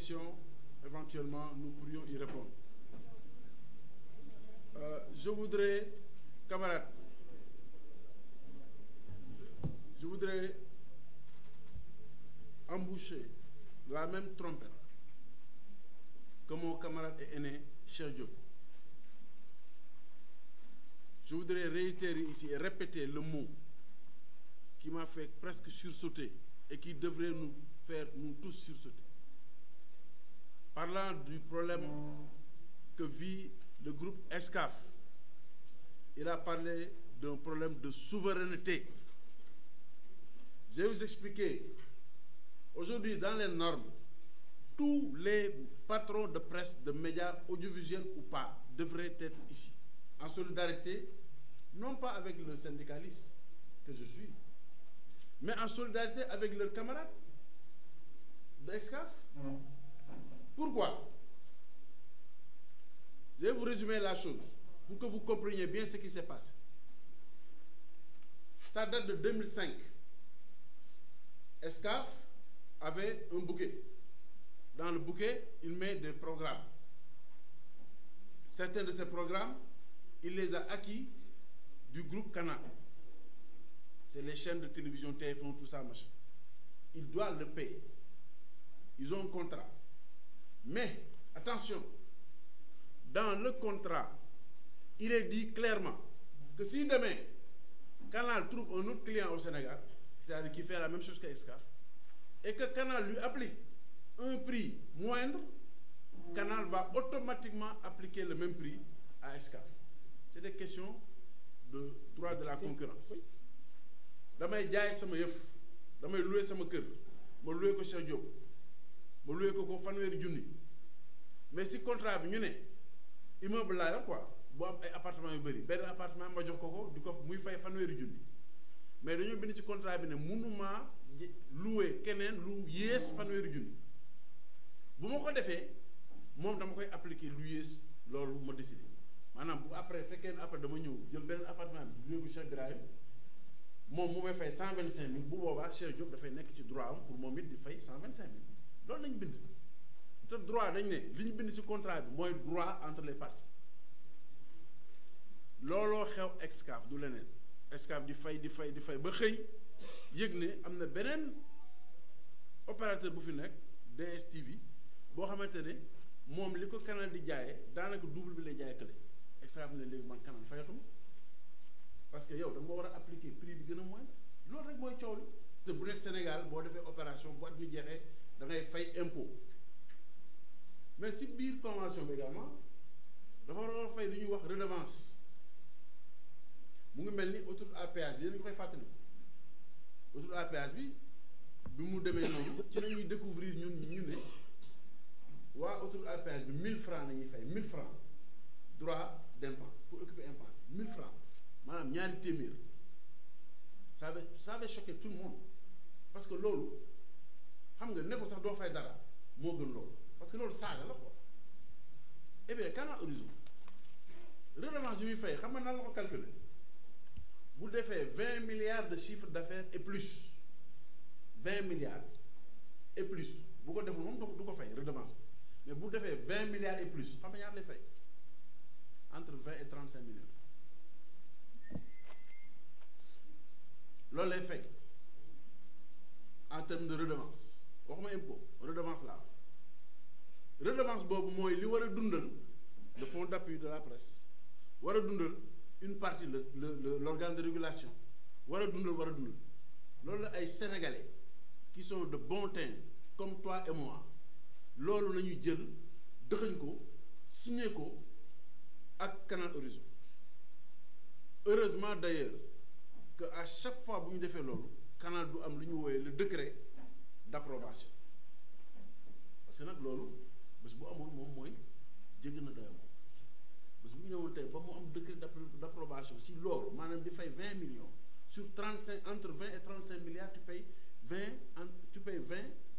questions, éventuellement, nous pourrions y répondre. Je voudrais, camarades, emboucher la même trompette que mon camarade et aîné, Cheikh Diop. Je voudrais réitérer ici et répéter le mot qui m'a fait presque sursauter et qui devrait nous faire, nous tous, sursauter. Parlant du problème que vit le groupe Excaf, il a parlé d'un problème de souveraineté. Je vais vous expliquer. Aujourd'hui, dans les normes, tous les patrons de presse, de médias audiovisuels ou pas, devraient être ici, en solidarité, non pas avec le syndicaliste que je suis, mais en solidarité avec leurs camarades de Excaf. Pourquoi? Je vais vous résumer la chose pour que vous compreniez bien ce qui s'est passé. Ça date de 2005. Excaf avait un bouquet. Dans le bouquet, il met des programmes. Certains de ces programmes, il les a acquis du groupe Canal. C'est les chaînes de télévision, TF1, tout ça, machin. Il doit le payer. Ils ont un contrat. Mais, attention, dans le contrat, il est dit clairement que si demain, Canal trouve un autre client au Sénégal, c'est-à-dire qui fait la même chose qu'Excaf, et que Canal lui applique un prix moindre, Canal va automatiquement appliquer le même prix à Excaf. C'est des questions de droit de la concurrence. Damay jaay sama yëf, damay louer sama kër, ma louer ko Cheikh Diop, ma louer ko fanweeri junni. Mais si contrat bi ñu ne immeuble laa yor quoi, bu am ay appartement yu bëri, benn appartement ma jox ko di ko muy fay fanweeri junni. Mais dañoo bind ci contrat bi ne mënuma louer keneen lu yées fanweeri junni. Bu ma ko defee moom dama koy appliquer lu yées loolu ma décidé. Maanaam bu après fekkee ne après dama ñëw jël benn appartement bi louer ko Cheikh Birahim moom mu may fay 125 000 bu boobaa Cheikh Diop dafay nekk ci droit am pour moom it di fay 125 000 loolu lañ bind. te droit dañ ne li ñu bind ci contrat bi mooy droit entre les parties. looloo xew Excaf du leneen Excaf di fay ba xëy yëg ne am na beneen opérateur bu fi nekk DSTV boo xamante ne moom li ko Canal di jaayee daanaka double bi lay jaay kële Excaf ne léegi man Canal fayatuma parce que yow da nga war a appliquer prix bi gën a moindre loolu rek mooy coow li. te bu nekk Sénégal boo defee opération bu at mi jeexee da ngay fay impôt mais si biir convention bi également dafa war a fay li ñuy wax redevance mu ngi mel ni autoroute à péage bi yéen ñu koy fàttali autoroute à péage bi mu demee noonu ci la ñuy découvrir ñu ne waa autoroute à péage bi 1000 francs la ñuy fay 1000 francs droit d'impasse pour occuper impasse 1000 francs maanaam ñaari téeméer ça avait choqué tout le monde parce que loolu xam nga ne ko sax doo fay dara moo gën loolu parce que loolu saaga la quoi. Eh bien Canal Horizon redevance yi muy fay xam nga nan la ko calculer bu defee 20 milliards de chiffre d'affaires et plus 20 milliards et plus bu ko deful moom du ko fay redevance bi mais bu defee 20 milliards et plus xam nga ñaar lay fay entre 20 et 35 millions loolu lay fay en termes de redevance waxuma impôt redevance là redevance boobu mooy li war a dundal le fonds d'appui de la presse war a dundal une partie l'organe de régulation war a dundal loolu la ay sénégalais qui sont de bon teint comme toi et moi loolu la ñuy jël dëxëñ ko signé ko ak Canal Horizon. Heureusement d'ailleurs que à chaque fois bu ñu defee loolu Canal du am lu ñu wooyee le décret d'approbation parce que nag loolu bés bu amoon moom mooy jégg na doyam bés bu ñëwoon tey ba mu am décret d'approbation si loolu maanaam di fay 20 millions sur 35 entre 20 et 35 milliards tu payes 20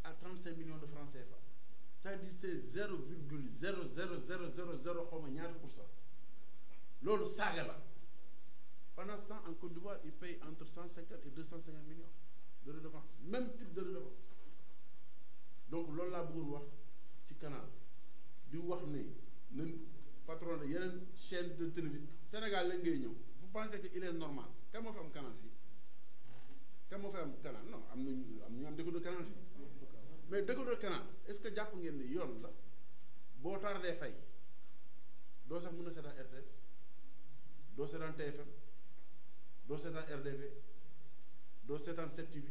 à 35 millions de francs CFA c'est-à-dire c'est 0,00000 xaw ma ñaata pour cent loolu saaga la. Pendant ce temps, en Côte d'Ivoire, ils payent entre 150 et 250 millions de redevance. Même type de redevance. Donc, loolu laa bëggoon wax canal di wax ne nañ patron de yeneen chaîne de télévision Sénégal lañ ngay ñëw vous pensez que il est normal kan moo fi am canal fii kan moo fi am canal non am ñu am décodeur canal fii mais décodeur canal est-ce que jàpp ngeen ni yoon la boo tardee fay doo sax mën a seetaan RTS doo seetaan TFM doo seetaan RDV doo seetaan 7TV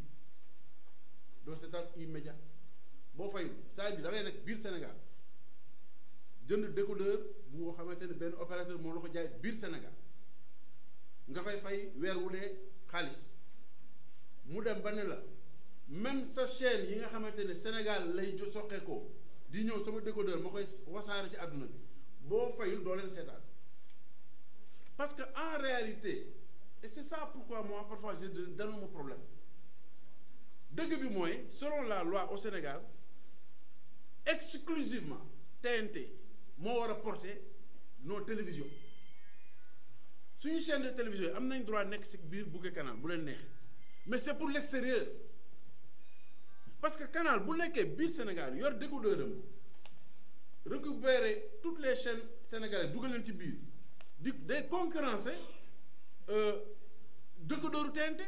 doo seetaan E-Media boo fay c'est-à-dire da ngay nekk biir Sénégal jënd décodeur bu xamante ne benn opérateur moo la ko jaay biir Sénégal nga fay weer wu dee xaalis mu dem ba ne la même sa chaîne yi nga xamante ne Sénégal lay soqee ko di ñëw sama décodeur ma koy wasaare ci àdduna bi boo fayul doo leen seetaan parce que en réalité et c'est ça pourquoi moi parfois j'ai d'énormes problèmes dëgg bi mooy selon la loi au Sénégal exclusivement TNT moo war a porter nos télévisions suñu chaîne de télévision am nañ droit nekk ci biir bouquet canal bu leen neexee mais c'est pour l'extérieur parce que canal bu nekkee biir Sénégal yor décodeur am récupérer toutes les chaînes sénégalaises dugal leen ci biir di day concurrencer décodeur TNT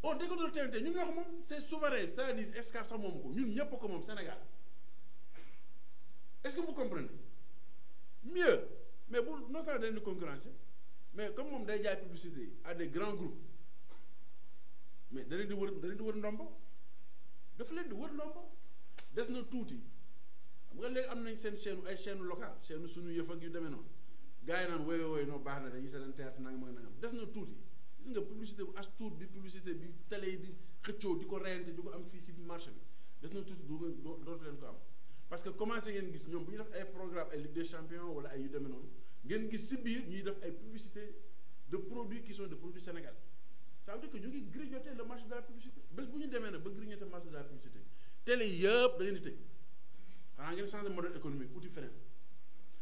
au décodeur TNT ñun ñoo ko moom c'est souverain c'est-à-dire Excaf sax moom ko ñun ñëpp ko moom Sénégal est-ce que vous comprenez mieux mais bu non seulement dañu concurrencer mais comme moom day jaay publicité à des grands groupes mais da leen di wër ndombo dafa leen di wër ndombo des na tuuti xam nga léegi am nañ seen chaîne locale chaîne suñu yëf ak yu demee noonu gars yi naan woy noo baax na dañuy seen théâtre nangam ak nangam des na tuuti gis nga publicité bu as tuut bi publicité bi télé yi di xëccoo di ko reyante di ko am fii ci marché bi des na tuuti dootu leen ko am parce que commencé ngeen gis ñoom bu ñu def ay programme ay Ligue des champions wala ay yu demee noonu ngeen gis ci biir ñuy def ay publicité de produits qui sont des produits sénégalais ça veut dire que ñu ngi grignoter le marché de la publicité bés bu ñu demee nag ba grignoter marché de la publicité télé yëpp da ngeen di tëj xanaa ngeen changer modèle économique uti feneen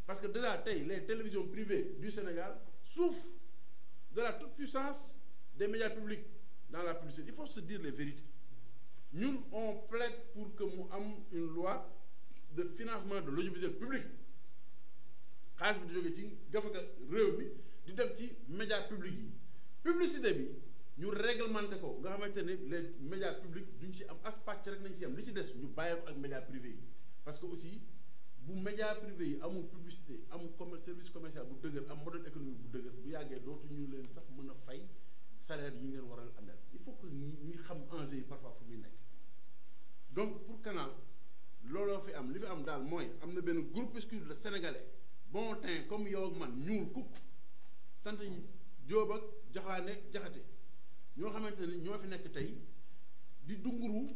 parce que déjà tey les télévisions privées du Sénégal souffrent de la toute-puissance des médias publics dans la publicité il faut se dire les vérités ñun on plaide pour que mu am une loi de financement de l'audiovisuel public xaalis bi di jóge ci gafaka réew mi di dem ci médias publics yi publicité bi ñu réglementé ko nga xamante ne les médias publics duñ ci am as pàcc rek nañ ci am li ci des ñu bàyyi ko ak médias privés yi parce que aussi bu médias privés yi amul publicité amul service commercial bu dëgër am modèle économique bu dëgër bu yàggee dootu ñu leen sax mën a fay salaire yi ngeen waral àndal il faut que ñuy xam enjeu yi parfois fu muy nekk donc pour Canal looloo fi am li fi am daal mooy am na benn groupuscule de sénégalais bon teint comme yow ak man ñuul kukk sant Jóob ak Jaxaane Jaxate ñoo xamante ne ñoo fi nekk tey di dunguru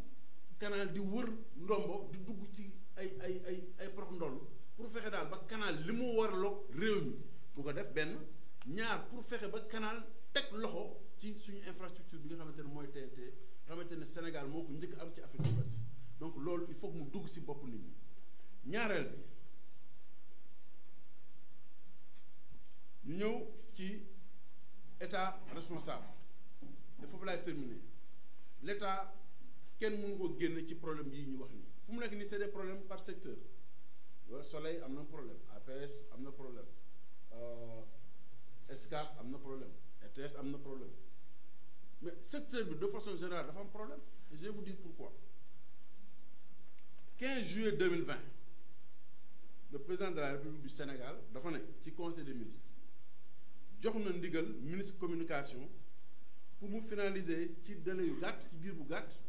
Canal di wër ndombo di dugg ci ay prox ndoll pour fexe daal ba Canal li mu warloog réew mi bu ko def benn ñaar pour fexe ba Canal teg loxo ci suñu infrastructure bi nga xamante ne mooy TNT nga xamante ne Sénégal moo ko njëkk am ci Afrique de l'Ouest donc loolu il faut que mu dugg ci bopp nit ñi ñaareel bi ñu ñëw ci état responsable te foofu laay terminer l'état kenn mënu ko génne ci problème yi ñu wax nii fu mu nekk nii c'est des problèmes par secteur Soleil am na problème APS am na problème Excaf am na problème RTS am na problème mais secteur bi de façon générale dafa am problème et je vais vous dire pourquoi 15 juillet 2020 le président de la République du Sénégal dafa ne ci conseil des ministres jox na ndigal ministre communication pour mu finaliser ci délai yu gàtt ci diir bu gàtt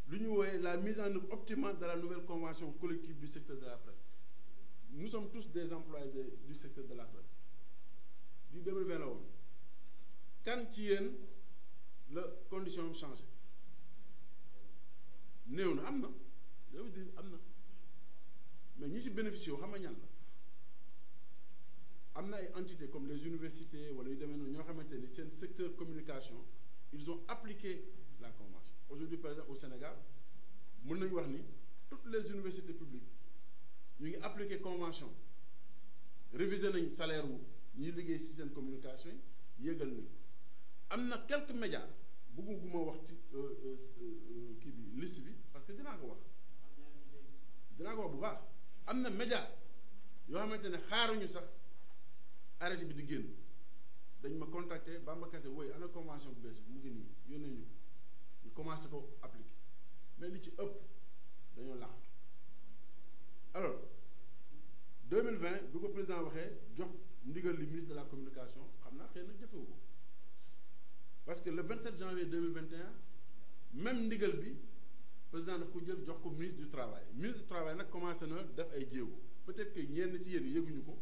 lu ñu wooyee la mise en œuvre optimale de la nouvelle convention collective du secteur de la presse nous sommes tous des employés du secteur de la presse du 2020 la woon kan ci yéen la condition am changé néew na am na je veux dire am na mais ñi ci bénéficié xam nga ñan la am na ay entités comme les universités wala yu demee noonu ñoo xamante ni seen secteur communication ils ont appliqué la convention aujourd'hui par exemple au Sénégal mën nañu wax ni toutes les universités publiques ñu ngi appliqué convention révisé nañ salaire wu ñuy liggéey ci seen communication yi yëgal nañ am na quelques médias bëgguma wax ci kii bi liste bi parce que dinaa ko wax dinaa ko wax bu baax am na média yoo xamante ne xaaruñu sax arrêté bi di génn dañ ma contacter Bamba Kassé woy ana convention bu bees bi mu ngi nii yónnee ñu commencé ko appliquer mais li ci ëpp dañoo làqatu alors 2020 bi ko président waxee jox ndigal li ministre de la communication xam naa xëy na jëfewu ko parce que le 27 janvier 2021 même ndigal bi président daf ko jël jox ko ministre du travail nag commencé na def ay jéego peut-être que ñenn ci yéen yëguñu ko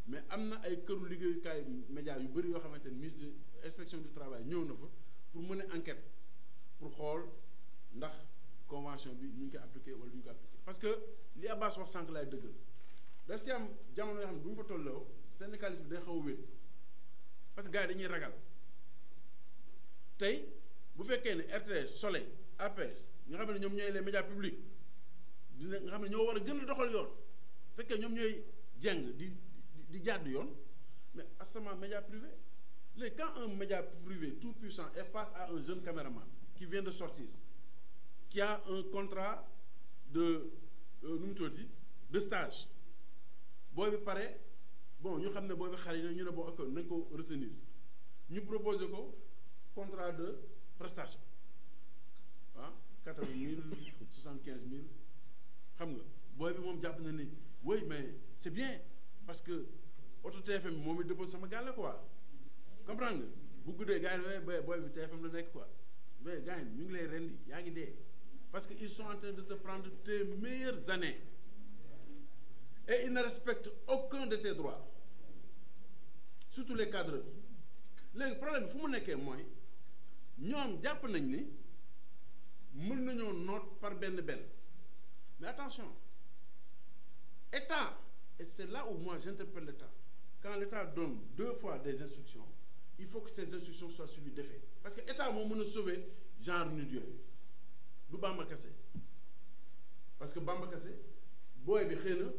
mais am na ay këru liggéeyukaay média yu bëri yoo xamante ne ministre de inspection du travail ñëw na fa pour mener enquête pour xool ndax convention bi ñu ngi koy appliqué wala du ñu ko appliqué parce que li Abbas wax sànq laay dëggal daf si am jamono yoo xam ne bu ñu fa tolloo syndicalisme bi day xaw a wéet parce que gars yi dañuy ragal tey bu fekkee ne RTS Soleil APS nga xam ne ñoom ñooy les médias publics nga xam ne ñoo war a gën a doxal yoon fekkee ñoom ñooy jeng di jàdd yoon mais asama média privé léegi quand un média privé tout puissant est face à un jeune caméraman qui vient de sortir qui a un contrat de nu mu tuddati de stage booy bi pare bon ñu xam ne booy bi xale yi ñu ne boo ok nañ ko retenir ñu proposé ko contrat de prestation 80 000 75 000 xam nga booy bi moom jàpp na ni oui mais c'est bien parce que auto TFM bi moom it dépose sama gàlle quoi comprendre nga bu guddee gars yi booy bi TFM la nekk quoi mais gars yi ñu ngi lay rendi yaa ngi dee parce que ils sont en train de te prendre tes meilleures années et ils ne respectent aucun de tes droits surtout les cadres léegi problème bi fu mu nekkee mooy ñoom jàpp nañ ni mën nañoo noot par benn mais attention État et c'est là où moi j'interpelle l'État quand l'État donne 2 fois des instructions il faut que ces instructions soient suivies d'effet parce que État moo mën a sauver genre nit yooyu du Bamba Kassé parce que Bamba Kassé booy bi xëy na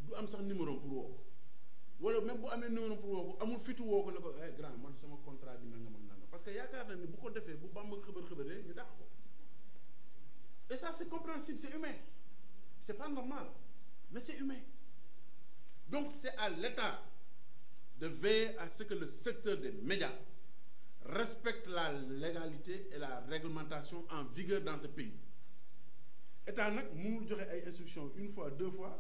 du am sax numéro pour woo ko wala même bu amee numéro pour woo ko amul fitu woo ko ne ko grand man sama contrat bi nangam ak nangam parce que yaakaar na ni bu ko defee bu Bamba xëbëree ñu dàq ko et ça c'est compréhensible c'est humain c'est pas normal mais c'est humain donc c'est à l'État de veiller à ce que le secteur des médias respecte la légalité et la réglementation en vigueur dans ce pays État nag mënul joxe ay instructions 1 fois 2 fois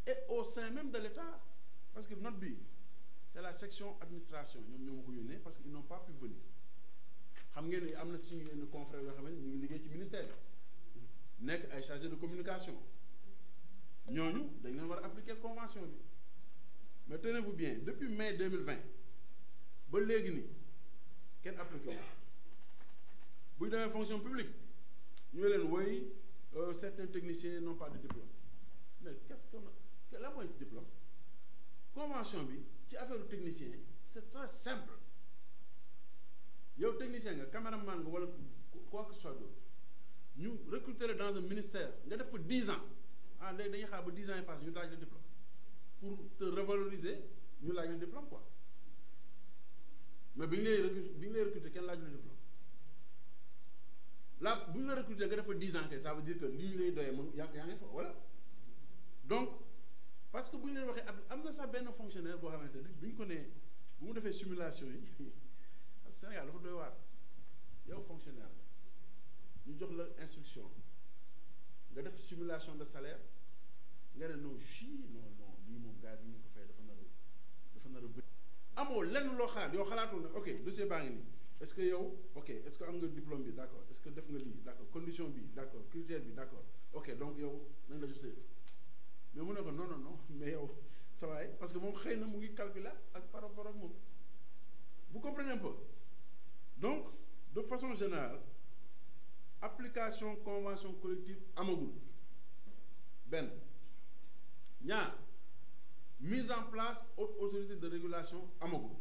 et au sein même de l'État parce que note bi c'est la section administration ñoom ñoo ma ko yónnee parce que ils n'ont pas pu venir xam ngeen ni am na suñu yenn confrères yoo xam ne ñu ngi liggéey ci ministère bi nekk ay chargés de communication ñooñu dañ leen war a appliquer convention bi mais tenez-vous bien depuis mai 2020 ba léegi ni kenn appliqué wu bu ñu demee fonction publique ñu leen woy certains techniciens n'ont pas de diplôme mais qu'est-ce qu'on a la mooy diplôme convention bi ci affaire technicien c'est très simple yow technicien nga caméraman nga wala quoi que ce soit d'autre ñu recruter dans un ministère nga def fa 10 ans léegi dañuy xaar ba 10 ans yi passé ñu laaj le diplôme pour te revaloriser ñu laaj le diplôme quoi mais bi ñu lay recruter kenn laaj le diplôme là bu ñu la recruter nga def fa 10 ans kay ça veut dire que li ñu lay doyee moom yaa ngi fa voilà donc parce que bu ñu leen waxee am na sax benn fonctionnaire boo xamante ne bi ñu ko nee bu mu defee simulation yi Sénégal dafa doy waar yow fonctionnaire la ñu jox la instruction nga def simulation de salaire nga ne non lii moom gars bi ñu ko fay dafa nar a bëri amoo lenn loo xalaat yow xalaatul ne ok dossier baa ngi nii est-ce que yow ok est-ce que am nga diplôme bi d'accord est-ce que def nga lii d'accord condition bi d'accord critère bi d'accord ok donc yow nañ la jox sa mais mu ne ko non mais yow sa waay parce que moom xëy na mu ngi calculer ak par rapport ak moom vous comprenez un peu donc de façon générale application convention collective amagul benn ñaar mise en place haute autorité de régulation amagul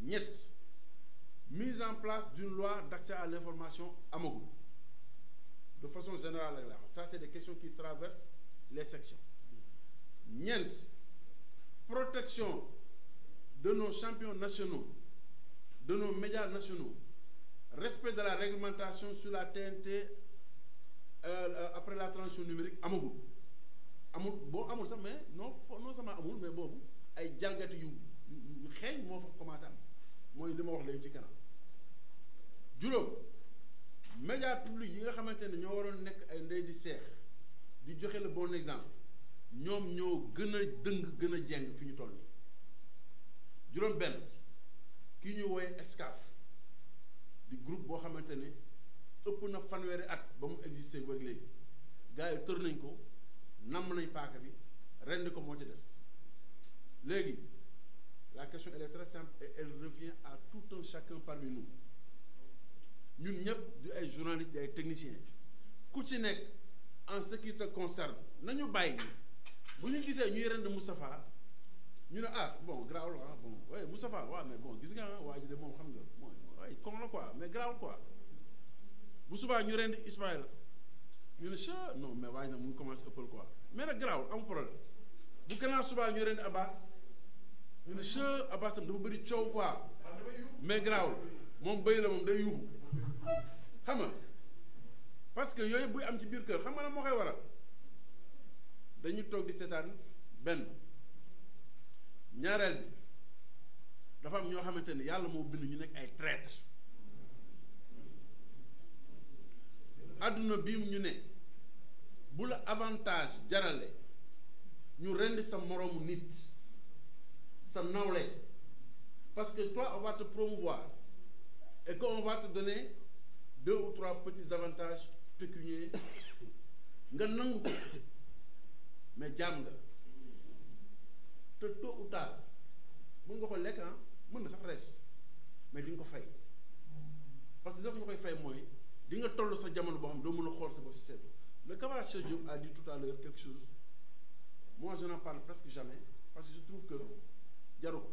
ñett mise en place d'une loi d'accès à l'information amagul de façon générale ak la ça c'est des questions qui traversent les sections ñeent protection de nos champions nationaux de nos médias nationaux respect de la réglementation sur la TNT après la transition numérique amagul amul boo amul sax mais non seulement amul mais boobu ay jalgati yu xeeñ moo fa commencé am mooy li ma wax léegi ci kanam juróom média public yi nga xamante ne ñoo waroon nekk ay ndey di seex di joxe le bon exemple ñoom ñoo gën a dëng gën a jeng fi ñu toll nii juróom benn kii ñu wooye Excaf di groupe boo xamante ne ëpp na fanweeri at ba mu existé ba léegi gars yi tër nañ ko namm nañ paaka bi rendi ko moo ci des léegi la question elle est très simple et elle revient à tout un chacun parmi nous ñun ñëpp di ay journalistes di ay techniciens ku ci nekk en ce qui te concerne nañu bàyyi bu ñu gisee ñuy rend Moustapha ñu ne ah bon garaawul ah bon waaye Moustapha waaw mais bon gis nga waa ji de moom xam nga mooy waaye con la quoi mais garaawul quoi bu subaa ñu rend Ismaïla ñu ne cha non mais waaye nag mu ngi commencé ëppal quoi mais nag garaawul amul problème bu gannaaw subaa ñu rend Abbas ñu ne cha Abbas tam dafa bëri coow quoi mais garaawul moom bëy la moom day yuuxu xam nga parce que yooyu buy am ci biir kër xam nga nag moo koy waral dañu toog di seetaan benn ñaareel bi dafa am ñoo xamante ne yàlla moo bind ñu nekk ay traître àdduna bi ñu ne bu la avantage jarale ñu rendi sa moroomu nit sa nawle parce que toi on va te promouvoir et qu'on va te donner 2 ou 3 petits avantages pécuniaires nga nangu ko mais jaam nga te tôt ou tard mën nga ko lekk mën na sax rees mais di nga ko fay parce que li nga koy fay mooy di nga toll sa jamono boo xam doo mën a xool sa bopp si seetu le camarade Cheikh Diop a dit tout à l'heure quelque chose moi je n'en parle presque jamais parce que je trouve que jaru ko